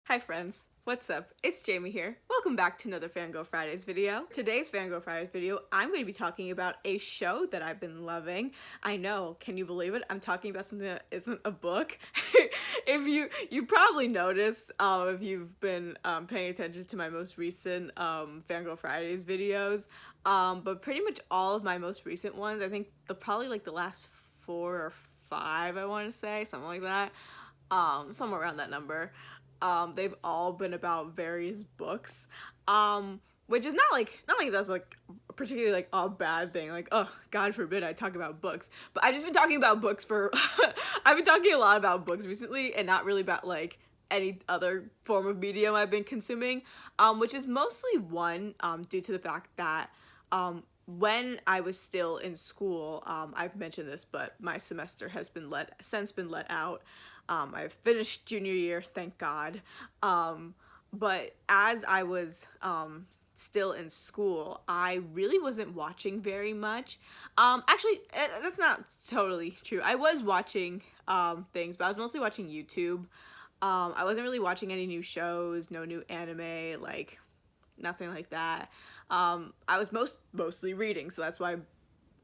Hi friends, what's up? It's Jaime here. Welcome back to another Fangirl Fridays video. Today's Fangirl Fridays video, I'm going to be talking about a show that I've been loving. I know, can you believe it? I'm talking about something that isn't a book. If you probably noticed, if you've been paying attention to my most recent Fangirl Fridays videos, but pretty much all of my most recent ones, I think probably like the last 4 or 5, I want to say, something like that, somewhere around that number. They've all been about various books, which is not like that's like particularly like a bad thing. Like, oh, God forbid I talk about books. But I've just been talking about books for, I've been talking a lot about books recently and not really about like any other form of medium I've been consuming, which is mostly one, due to the fact that, when I was still in school, I've mentioned this, but my semester has been since been let out. I've finished junior year, thank God. But as I was still in school, I really wasn't watching very much. Actually, that's not totally true. I was watching things, but I was mostly watching YouTube. I wasn't really watching any new shows, no new anime, like nothing like that. I was mostly reading, so that's why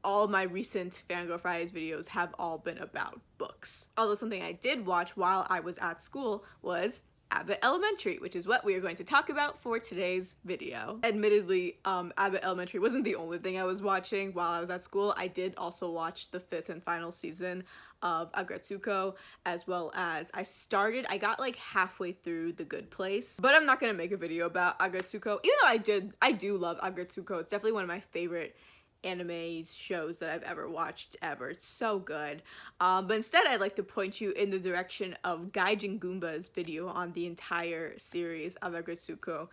all of my recent Fangirl Fridays videos have all been about books. Although something I did watch while I was at school was Abbott Elementary, which is what we are going to talk about for today's video. Admittedly, Abbott Elementary wasn't the only thing I was watching while I was at school. I did also watch the 5th and final season of Aggretsuko, as well as I got like halfway through The Good Place, but I'm not gonna make a video about Aggretsuko, even though I do love Aggretsuko. It's definitely one of my favorite anime shows that I've ever watched ever. It's so good. But instead, I'd like to point you in the direction of Gaijin Goombah's video on the entire series of Aggretsuko.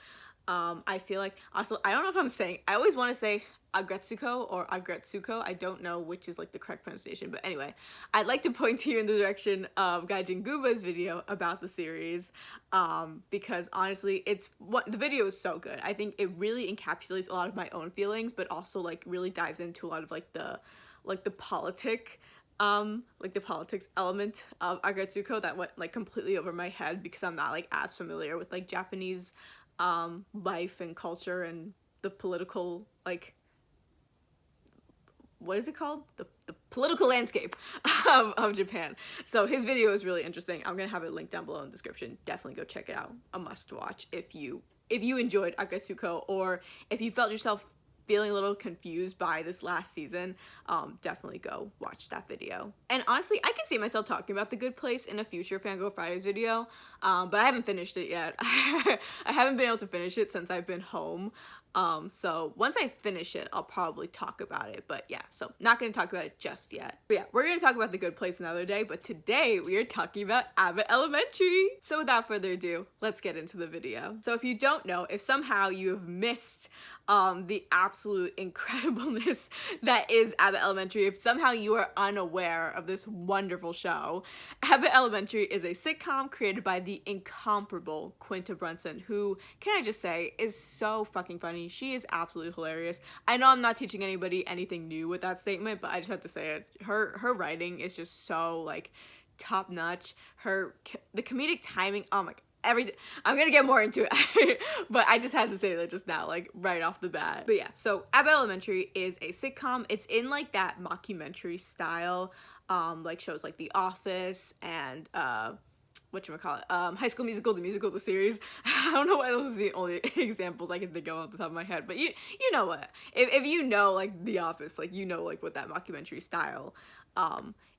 I feel like, also, I don't know if I'm saying, I always want to say Aggretsuko or Aggretsuko. I don't know which is like the correct pronunciation, but anyway, I'd like to point you in the direction of Gaijin Goombah's video about the series, because honestly, the video is so good. I think it really encapsulates a lot of my own feelings, but also like really dives into a lot of like the politics element of Aggretsuko that went like completely over my head because I'm not like as familiar with like Japanese life and culture and the political, like, what is it called? The political landscape of Japan. So his video is really interesting. I'm gonna have it linked down below in the description. Definitely go check it out. A must watch if you enjoyed Aggretsuko, or if you felt yourself feeling a little confused by this last season, definitely go watch that video. And honestly, I can see myself talking about The Good Place in a future Fangirl Fridays video, but I haven't finished it yet. I haven't been able to finish it since I've been home. So once I finish it, I'll probably talk about it, but yeah, so not gonna talk about it just yet. But yeah, we're gonna talk about The Good Place another day, but today we are talking about Abbott Elementary. So without further ado, let's get into the video. So if you don't know, if somehow you have missed the absolute incredibleness that is Abbott Elementary, if somehow you are unaware of this wonderful show, Abbott Elementary is a sitcom created by the incomparable Quinta Brunson, who, can I just say, is so fucking funny. She is absolutely hilarious. I know I'm not teaching anybody anything new with that statement, but I just have to say it. Her writing is just so like top notch. The comedic timing, oh my god. Everything. I'm gonna get more into it, but I just had to say that just now, like right off the bat. But yeah, so Abbott Elementary is a sitcom. It's in like that mockumentary style, like shows like The Office and whatchamacallit, High School Musical, the series. I don't know why those are the only examples I can think of off the top of my head, but you know what? If you know like The Office, like you know like what that mockumentary style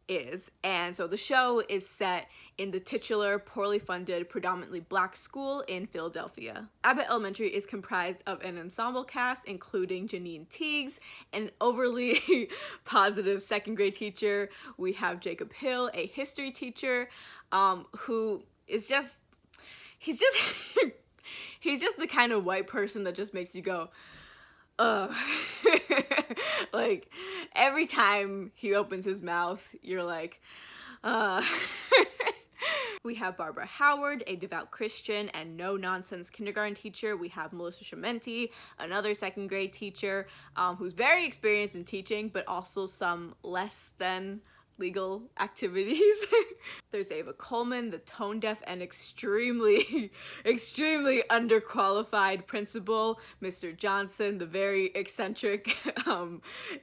is. And so the show is set in the titular, poorly funded, predominantly black school in Philadelphia. Abbott Elementary is comprised of an ensemble cast including Janine Teagues, an overly positive second grade teacher. We have Jacob Hill, a history teacher, who is just, he's just the kind of white person that just makes you go, ugh. Like, every time he opens his mouth, you're like, We have Barbara Howard, a devout Christian and no-nonsense kindergarten teacher. We have Melissa Schimente, another second grade teacher, who's very experienced in teaching, but also some less than legal activities. There's Ava Coleman, the tone deaf and extremely underqualified principal, Mr. Johnson, the very eccentric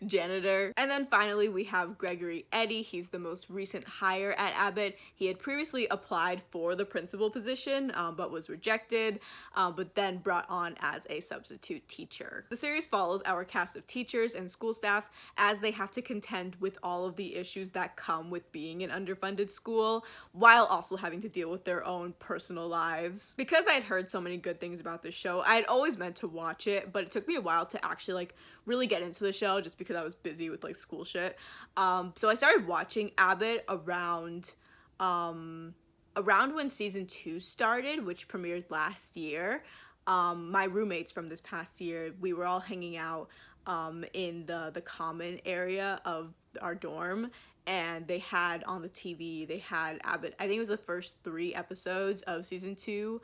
janitor. And then finally we have Gregory Eddy. He's the most recent hire at Abbott. He had previously applied for the principal position, but was rejected, but then brought on as a substitute teacher. The series follows our cast of teachers and school staff as they have to contend with all of the issues that come with being an underfunded school, while also having to deal with their own personal lives. Because I had heard so many good things about this show, I had always meant to watch it, but it took me a while to actually like really get into the show just because I was busy with like school shit. So I started watching Abbott around when season 2 started, which premiered last year. My roommates from this past year, we were all hanging out in the common area of our dorm, and they had on the TV, they had Abbott, I think it was the first 3 episodes of season 2,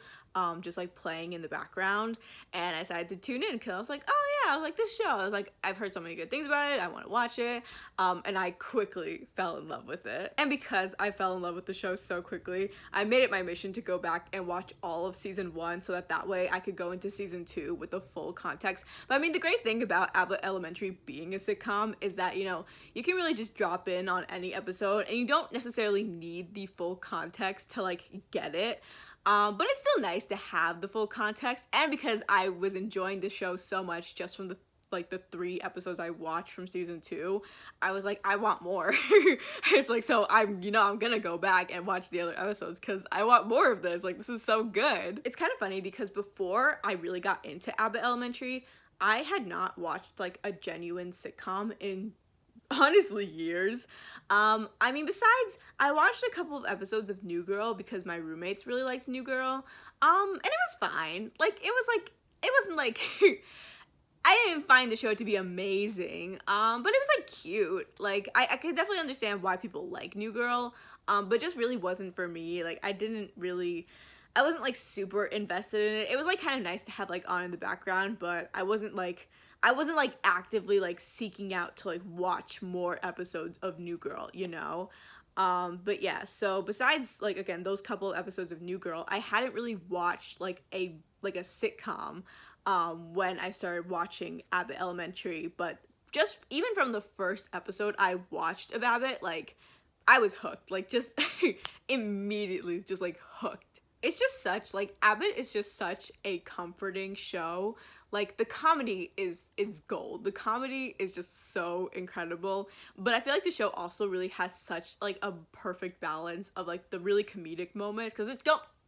just like playing in the background, and I decided to tune in because I was like, oh yeah, I was like, this show, I was like, I've heard so many good things about it, I want to watch it, and I quickly fell in love with it. And because I fell in love with the show so quickly, I made it my mission to go back and watch all of season 1 so that way I could go into season 2 with the full context. But I mean, the great thing about Abbott Elementary being a sitcom is that, you know, you can really just drop in on any episode and you don't necessarily need the full context to like get it. But it's still nice to have the full context, and because I was enjoying the show so much just from the 3 episodes I watched from season 2, I was like, I want more. It's like, so I'm gonna go back and watch the other episodes because I want more of this. Like, this is so good. It's kind of funny because before I really got into Abbott Elementary, I had not watched like a genuine sitcom in honestly years. I mean, besides, I watched a couple of episodes of New Girl because my roommates really liked New Girl, and it was fine. Like, it wasn't like I didn't find the show to be amazing, but it was like cute. Like, I could definitely understand why people like New Girl, but just really wasn't for me. Like, I wasn't like super invested in it. It was like kind of nice to have like on in the background, but I wasn't like actively like seeking out to like watch more episodes of New Girl, you know? But yeah, so besides like, again, those couple of episodes of New Girl, I hadn't really watched like a sitcom when I started watching Abbott Elementary, but just even from the first episode I watched of Abbott, like, I was hooked, like, just immediately just like hooked. It's just such, like, Abbott is just such a comforting show. Like, the comedy is gold. The comedy is just so incredible. But I feel like the show also really has such, like, a perfect balance of, like, the really comedic moments. Because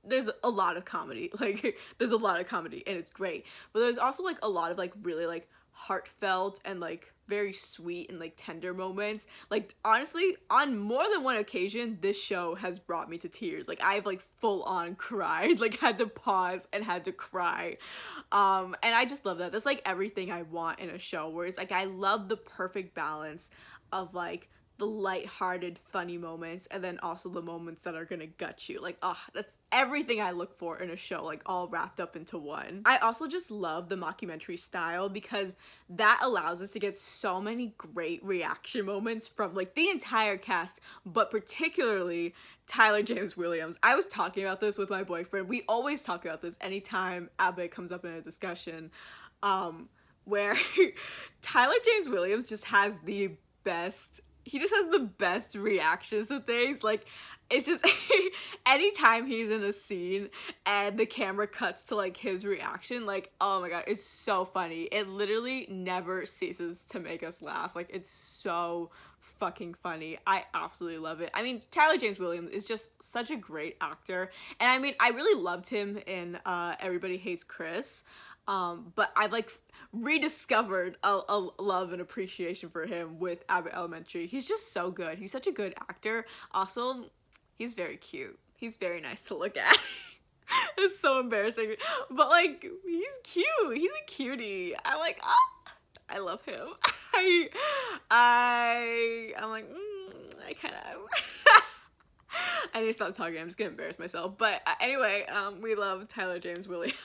there's a lot of comedy. Like, there's a lot of comedy, and it's great. But there's also, like, a lot of, like, really, like, heartfelt and, like, very sweet and like tender moments. Like, honestly, on more than one occasion, this show has brought me to tears. Like, I've like full on cried, like had to pause and had to cry. And I just love that. That's like everything I want in a show, where it's like, I love the perfect balance of like the lighthearted, funny moments, and then also the moments that are gonna gut you. Like, that's everything I look for in a show, like all wrapped up into one. I also just love the mockumentary style because that allows us to get so many great reaction moments from like the entire cast, but particularly Tyler James Williams. I was talking about this with my boyfriend. We always talk about this anytime Abbott comes up in a discussion, where Tyler James Williams just has the best reactions to things. Like, it's just anytime he's in a scene and the camera cuts to like his reaction, like, oh my god, it's so funny. It literally never ceases to make us laugh. Like, it's so fucking funny. I absolutely love it. I mean, Tyler James Williams is just such a great actor, and I mean, I really loved him in Everybody Hates Chris, but I've like rediscovered a love and appreciation for him with Abbott Elementary. He's just so good. He's such a good actor. Also, he's very cute. He's very nice to look at. It's so embarrassing, but like, he's cute. He's a cutie. I like, I love him. I'm like, I kind of I need to stop talking. I'm just gonna embarrass myself. But anyway, we love Tyler James Williams.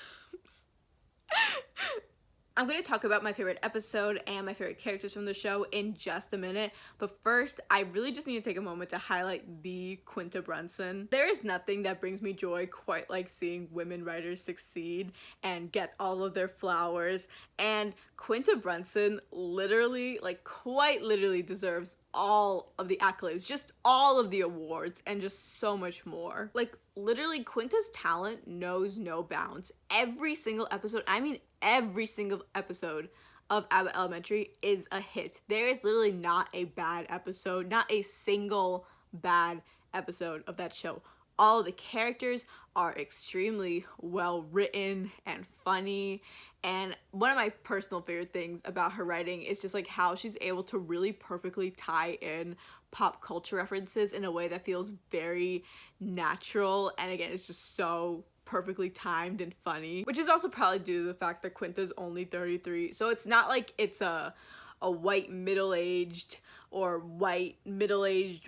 I'm going to talk about my favorite episode and my favorite characters from the show in just a minute, but first, I really just need to take a moment to highlight the Quinta Brunson. There is nothing that brings me joy quite like seeing women writers succeed and get all of their flowers, and Quinta Brunson literally, like quite literally deserves all of the accolades, just all of the awards, and just so much more. Like literally Quinta's talent knows no bounds. Every single episode, I mean every single episode of Abbott Elementary is a hit. There is literally not a bad episode, not a single bad episode of that show. All of the characters are extremely well written and funny, and one of my personal favorite things about her writing is just like how she's able to really perfectly tie in pop culture references in a way that feels very natural, and again, it's just so perfectly timed and funny, which is also probably due to the fact that Quinta's only 33, so it's not like it's a white middle-aged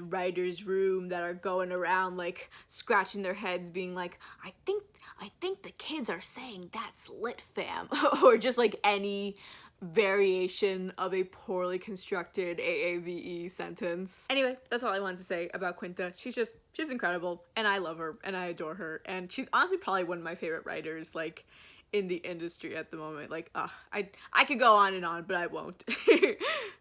writers room that are going around like scratching their heads being like, I think the kids are saying that's lit fam or just like any variation of a poorly constructed AAVE sentence. Anyway, that's all I wanted to say about Quinta. She's incredible, and I love her and I adore her, and she's honestly probably one of my favorite writers like in the industry at the moment. Like, I could go on and on, but I won't.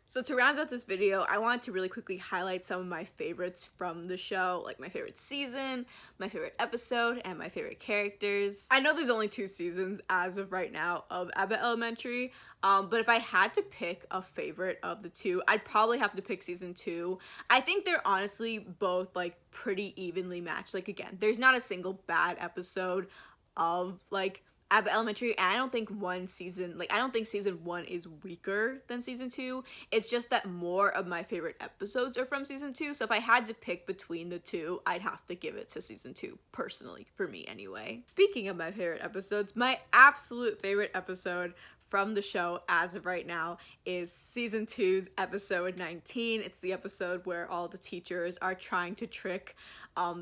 So to round out this video, I wanted to really quickly highlight some of my favorites from the show, like my favorite season, my favorite episode, and my favorite characters. I know there's only 2 seasons as of right now of Abbott Elementary, but if I had to pick a favorite of the 2, I'd probably have to pick season 2. I think they're honestly both like pretty evenly matched. Like again, there's not a single bad episode of like Abbott Elementary, and I don't think season 1 is weaker than season 2. It's just that more of my favorite episodes are from season 2, so if I had to pick between the 2, I'd have to give it to season 2, personally, for me anyway. Speaking of my favorite episodes, my absolute favorite episode from the show as of right now is season 2's episode 19. It's the episode where all the teachers are trying to trick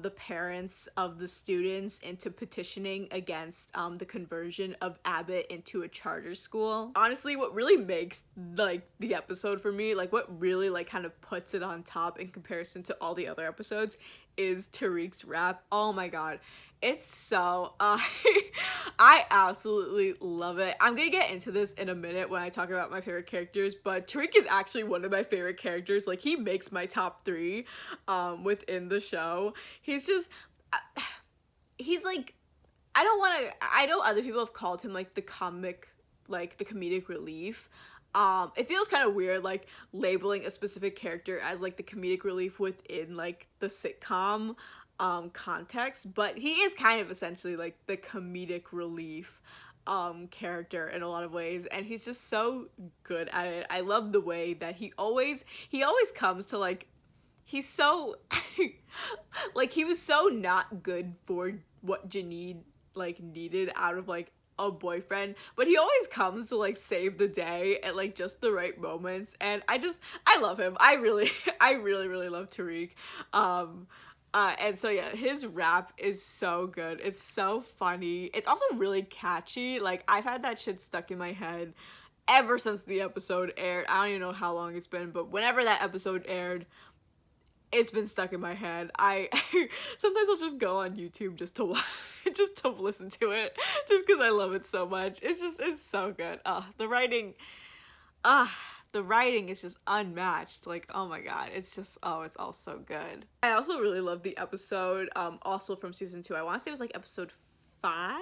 the parents of the students into petitioning against the conversion of Abbott into a charter school. Honestly, what really makes like the episode for me, like what really like kind of puts it on top in comparison to all the other episodes, is Tariq's rap. Oh my god. It's so, I absolutely love it. I'm gonna get into this in a minute when I talk about my favorite characters, but Tariq is actually one of my favorite characters. Like, he makes my top 3 within the show. He's just, he's like, I know other people have called him like the comedic relief. It feels kind of weird like labeling a specific character as like the comedic relief within like the sitcom context, but he is kind of essentially like the comedic relief character in a lot of ways, and he's just so good at it. I love the way that he always comes to like, he's so like, he was so not good for what Janine like needed out of like a boyfriend, but he always comes to like save the day at like just the right moments, and I love him. I really love Tariq. And so yeah, his rap is so good. It's so funny. It's also really catchy. Like, I've had that shit stuck in my head ever since the episode aired. I don't even know how long it's been, but whenever that episode aired, it's been stuck in my head. Sometimes I'll just go on YouTube just to listen to it, just because I love it so much. It's so good. The writing is just unmatched. Like, oh my god, it's all so good. I also really love the episode, also from season 2. I want to say it was like episode 5?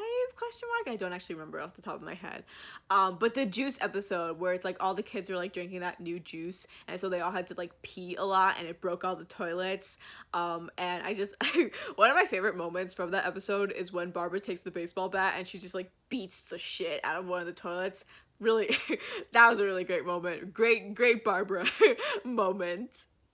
I don't actually remember off the top of my head. But the juice episode where it's like all the kids were like drinking that new juice, and so they all had to like pee a lot, and it broke all the toilets. And I just one of my favorite moments from that episode is when Barbara takes the baseball bat and she just like beats the shit out of one of the toilets. Really, that was a really great moment. Great Barbara moment.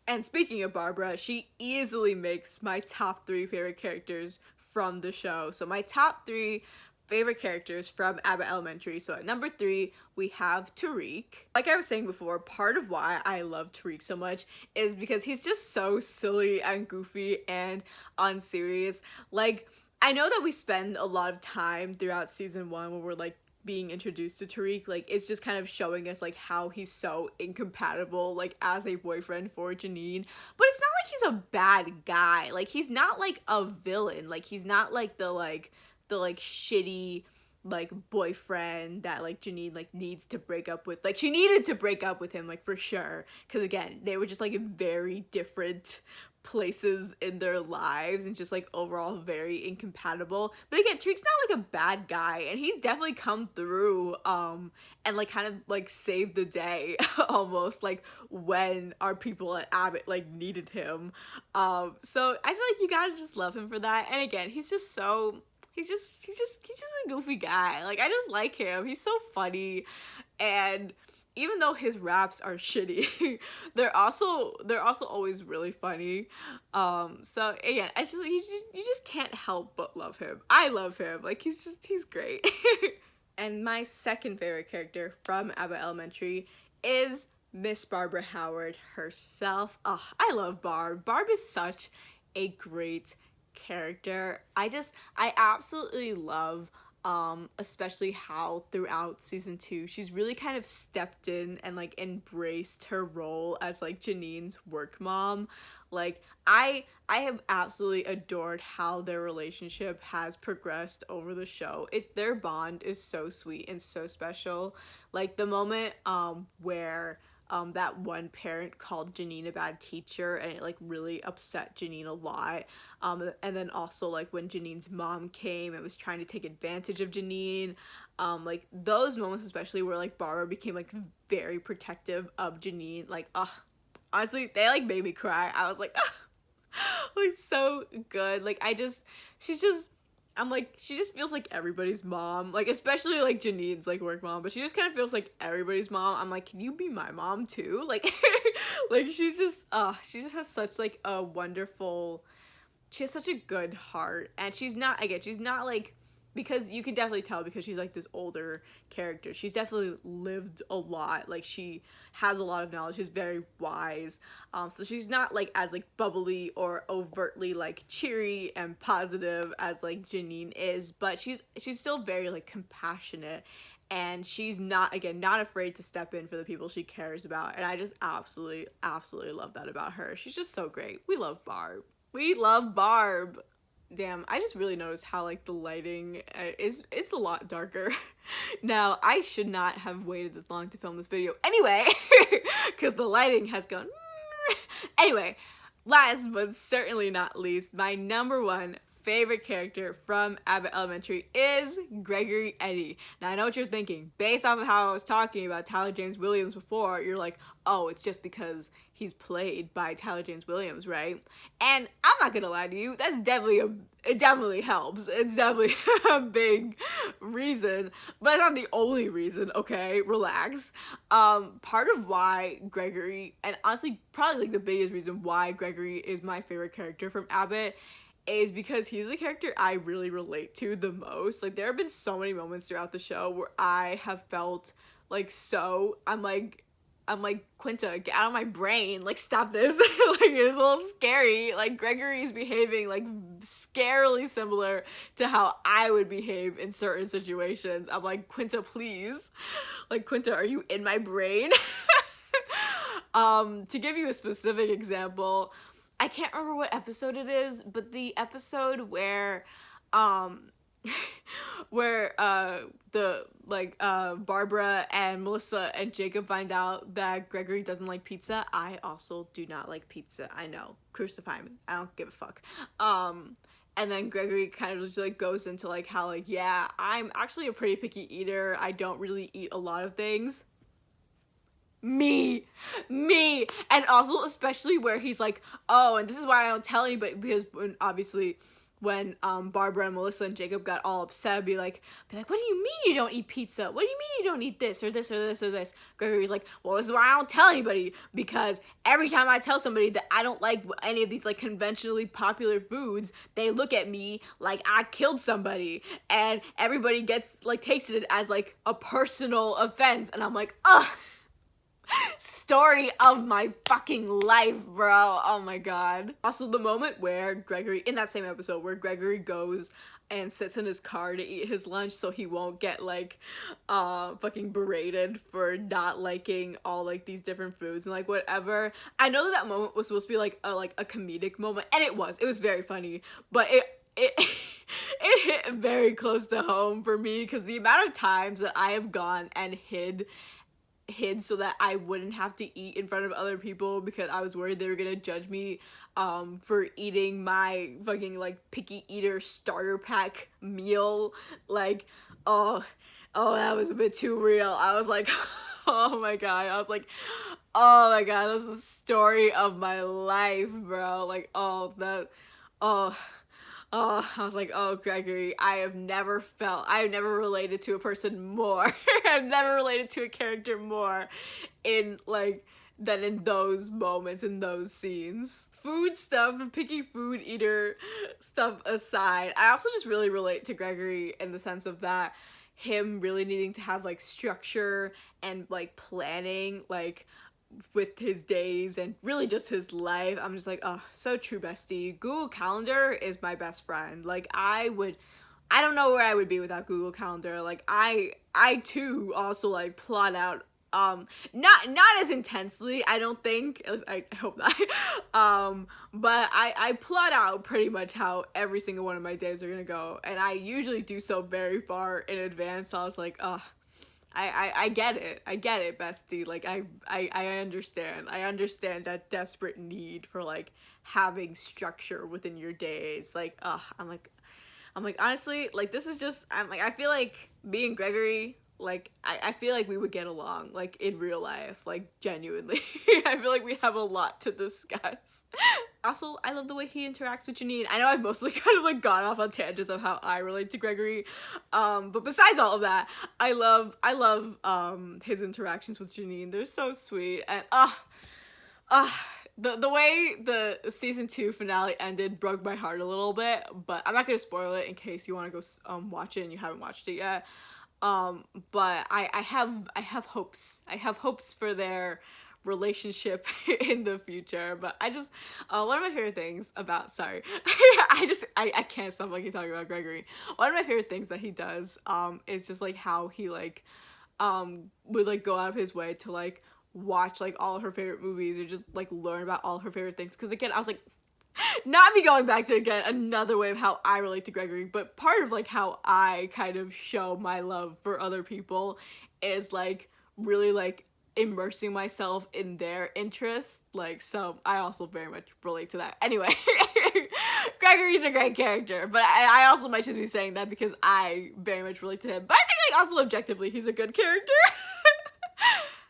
And speaking of Barbara, she easily makes my top 3 favorite characters from the show. So my top 3 favorite characters from Abbott Elementary. So at number 3, we have Tariq. Like I was saying before, part of why I love Tariq so much is because he's just so silly and goofy and unserious. Like, I know that we spend a lot of time throughout season 1 when we're like being introduced to Tariq, like, it's just kind of showing us, like, how he's so incompatible, like, as a boyfriend for Janine. But it's not like he's a bad guy. Like, he's not, like, a villain. Like, he's not, like, the shitty, like, boyfriend that, like, Janine, like, needs to break up with. Like, she needed to break up with him, like, for sure. Because, again, they were just, like, in very different places in their lives and just, like, overall very incompatible. But again, Tariq's not, like, a bad guy, and he's definitely come through and, like, kind of, like, saved the day almost, like, when our people at Abbott, like, needed him. So I feel like you gotta just love him for that. And again, he's just a goofy guy. Like, I just like him. He's so funny. And even though his raps are shitty, they're also always really funny. So again, you just can't help but love him. I love him. Like, he's great. And my second favorite character from Abbott Elementary is Miss Barbara Howard herself. Oh, I love Barb. Barb is such a great character. I absolutely love especially how throughout season 2 she's really kind of stepped in and, like, embraced her role as, like, Janine's work mom. Like, I have absolutely adored how their relationship has progressed over the show. Their bond is so sweet and so special. Like, the moment where that one parent called Janine a bad teacher, and it, like, really upset Janine a lot. And then also, like, when Janine's mom came and was trying to take advantage of Janine, like, those moments especially where, like, Barbara became, like, very protective of Janine, like, honestly, they, like, made me cry. I was like, like, so good. Like, she just feels like everybody's mom, like, especially, like, Janine's, like, work mom, but she just kind of feels like everybody's mom. I'm like, can you be my mom too? Like, like, she just has such, like, a wonderful, she has such a good heart, and she's not, like, because you can definitely tell because she's, like, this older character. She's definitely lived a lot. Like, she has a lot of knowledge. She's very wise. So she's not, like, as, like, bubbly or overtly, like, cheery and positive as, like, Janine is. But she's still very, like, compassionate. And she's not afraid to step in for the people she cares about. And I just absolutely, absolutely love that about her. She's just so great. We love Barb. We love Barb. Damn, I just really noticed how, like, the lighting it's a lot darker. Now, I should not have waited this long to film this video anyway, because the lighting has gone. Anyway, last but certainly not least, my number one favorite character from Abbott Elementary is Gregory Eddy. Now, I know what you're thinking. Based off of how I was talking about Tyler James Williams before, you're like, oh, it's just because he's played by Tyler James Williams, right? And I'm not gonna lie to you, that's it definitely helps. It's definitely a big reason, but it's not the only reason, okay? Relax. Part of why Gregory, and honestly, probably, like, the biggest reason why Gregory is my favorite character from Abbott is because he's the character I really relate to the most. Like, there have been so many moments throughout the show where I have felt, like, I'm like, Quinta, get out of my brain. Like, stop this. Like, it's a little scary. Like, Gregory's behaving, like, scarily similar to how I would behave in certain situations. I'm like, Quinta, please. Like, Quinta, are you in my brain? To give you a specific example, I can't remember what episode it is, but the episode where Barbara and Melissa and Jacob find out that Gregory doesn't like pizza. I also do not like pizza. I know. Crucify me. I don't give a fuck. And then Gregory kind of just, like, goes into, like, how, like, yeah, I'm actually a pretty picky eater. I don't really eat a lot of things. Me, and also especially where he's like, oh, and this is why I don't tell anybody, because when Barbara and Melissa and Jacob got all upset, be like, what do you mean you don't eat pizza? What do you mean you don't eat this or this or this or this? Gregory's like, well, this is why I don't tell anybody, because every time I tell somebody that I don't like any of these, like, conventionally popular foods, they look at me like I killed somebody, and everybody gets, like, takes it as, like, a personal offense, and I'm like, ugh. Story of my fucking life, bro. Oh my god. Also, the moment where Gregory, in that same episode, where Gregory goes and sits in his car to eat his lunch so he won't get like fucking berated for not liking all like these different foods and like whatever. I know that moment was supposed to be like a comedic moment, and it was very funny, but it it hit very close to home for me because the amount of times that I have gone and hid so that I wouldn't have to eat in front of other people because I was worried they were gonna judge me for eating my fucking like picky eater starter pack meal. Like, oh that was a bit too real. I was like, oh my god. I was like, oh my god, that's the story of my life, bro. Like, I was like, oh, Gregory, I have never related to a person more. I've never related to a character more than in those moments, in those scenes. Food stuff, picky food eater stuff aside, I also just really relate to Gregory in the sense of that him really needing to have like structure and like planning, like with his days and really just his life. I'm just like, oh, so true, bestie. Google Calendar is my best friend. Like, I don't know where I would be without Google Calendar. Like, I too also like plot out not as intensely, I don't think, at least I hope not, but I plot out pretty much how every single one of my days are gonna go, and I usually do so very far in advance. So I was like, oh, I get it, bestie. Like, I understand that desperate need for like having structure within your days. Like, I'm like honestly, like, this is just, I feel like me and Gregory, like, I feel like we would get along, like, in real life, like, genuinely. I feel like we have a lot to discuss. Also, I love the way he interacts with Janine. I know I've mostly kind of, like, gone off on tangents of how I relate to Gregory, but besides all of that, I love his interactions with Janine. They're so sweet, and, the way the season 2 finale ended broke my heart a little bit, but I'm not gonna spoil it in case you want to go watch it and you haven't watched it yet. But I have hopes. I have hopes for their relationship in the future. But I just, one of my favorite things about, sorry, I can't stop like talking about Gregory. One of my favorite things that he does, is just like how he like, would like go out of his way to like watch like all of her favorite movies or just like learn about all her favorite things. Because again, I was like, not me going back to, again, another way of how I relate to Gregory, but part of like how I kind of show my love for other people is like really like immersing myself in their interests. Like, so I also very much relate to that. Anyway, Gregory's a great character, but I also might just be saying that because I very much relate to him. But I think like also objectively he's a good character.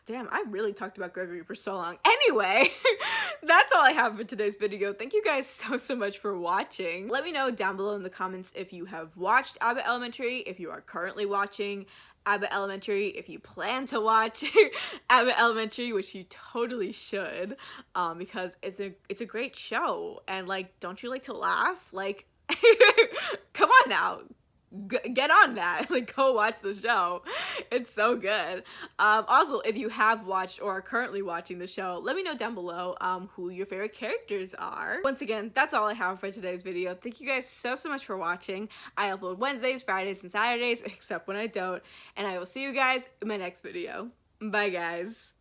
Damn, I really talked about Gregory for so long. Anyway, that's all I have for today's video. Thank you guys so much for watching. Let me know down below in the comments if you have watched Abbott Elementary, if you are currently watching Abbott Elementary, if you plan to watch Abbott Elementary, which you totally should, because it's a great show. And like, don't you like to laugh? Like, come on now. Get on that. Like, go watch the show. It's so good. Also, if you have watched or are currently watching the show, let me know down below who your favorite characters are. Once again, that's all I have for today's video. Thank you guys so much for watching. I upload Wednesdays, Fridays, and Saturdays, except when I don't. And I will see you guys in my next video. Bye, guys.